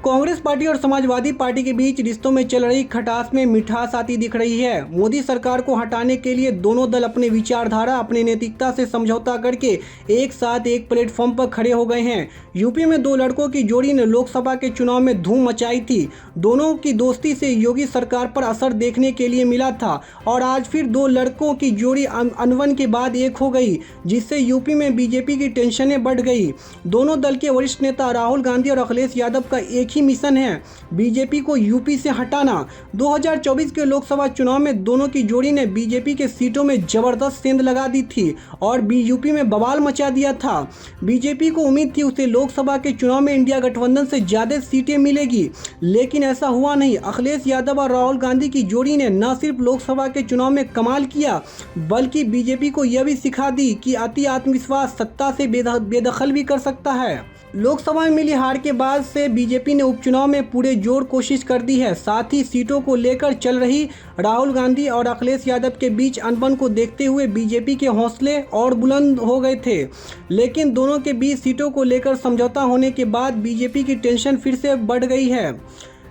Congress party और Samajwadi party के बीच रिश्तों में चल रही खटास में मिठास आती दिख रही है। मोदी सरकार को हटाने के लिए दोनों दल अपने विचारधारा, अपनी नैतिकता से समझौता करके एक साथ एक प्लेटफॉर्म पर खड़े हो गए हैं। यूपी में दो लड़कों की जोड़ी ने लोकसभा के चुनाव में धूम मचाई थी। दोनों की दोस्ती से योगी सरकार पर असर देखने के लिए मिला था और आज फिर दो लड़कों की जोड़ी अनबन के बाद एक हो गई, जिससे यूपी में बीजेपी की टेंशनें बढ़ गई। दोनों दल के वरिष्ठ नेता राहुल गांधी और अखिलेश यादव का एक ही मिशन है, बीजेपी को यूपी से हटाना। 2024 के लोकसभा चुनाव में दोनों की जोड़ी ने बीजेपी के सीटों में जबरदस्त सेंध लगा दी थी और यूपी में बवाल मचा दिया था। बीजेपी को उम्मीद थी उसे लोकसभा के चुनाव में इंडिया गठबंधन से ज्यादा सीटें मिलेगी, लेकिन ऐसा हुआ नहीं। अखिलेश यादव और राहुल गांधी की जोड़ी ने न सिर्फ लोकसभा के चुनाव में कमाल किया, बल्कि बीजेपी को यह भी सिखा दी कि अति आत्मविश्वास सत्ता से बेदखल भी कर सकता है। लोकसभा में मिली हार के बाद से बीजेपी ने उपचुनाव में पूरे जोर कोशिश कर दी है। साथ ही सीटों को लेकर चल रही राहुल गांधी और अखिलेश यादव के बीच अनबन को देखते हुए बीजेपी के हौसले और बुलंद हो गए थे, लेकिन दोनों के बीच सीटों को लेकर समझौता होने के बाद बीजेपी की टेंशन फिर से बढ़ गई है।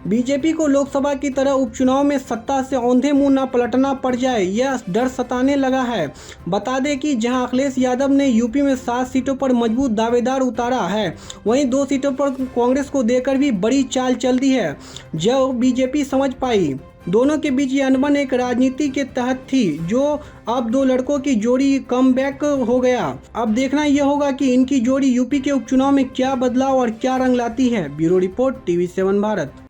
बीजेपी को लोकसभा की तरह उपचुनाव में सत्ता से औंधे मुंह न पलटना पड़ जाए, यह डर सताने लगा है। बता दें कि जहां अखिलेश यादव ने यूपी में 7 सीटों पर मजबूत दावेदार उतारा है, वहीं 2 सीटों पर कांग्रेस को देकर भी बड़ी चाल चल दी है, जो बीजेपी समझ पाई। दोनों के बीच ये अनबन एक राजनीति के तहत थी, जो अब दो लड़कों की जोड़ी कमबैक हो गया। अब देखना यह होगा कि इनकी जोड़ी यूपी के उपचुनाव में क्या बदलाव और क्या रंग लाती है। Bureau report, TV7 Bharat.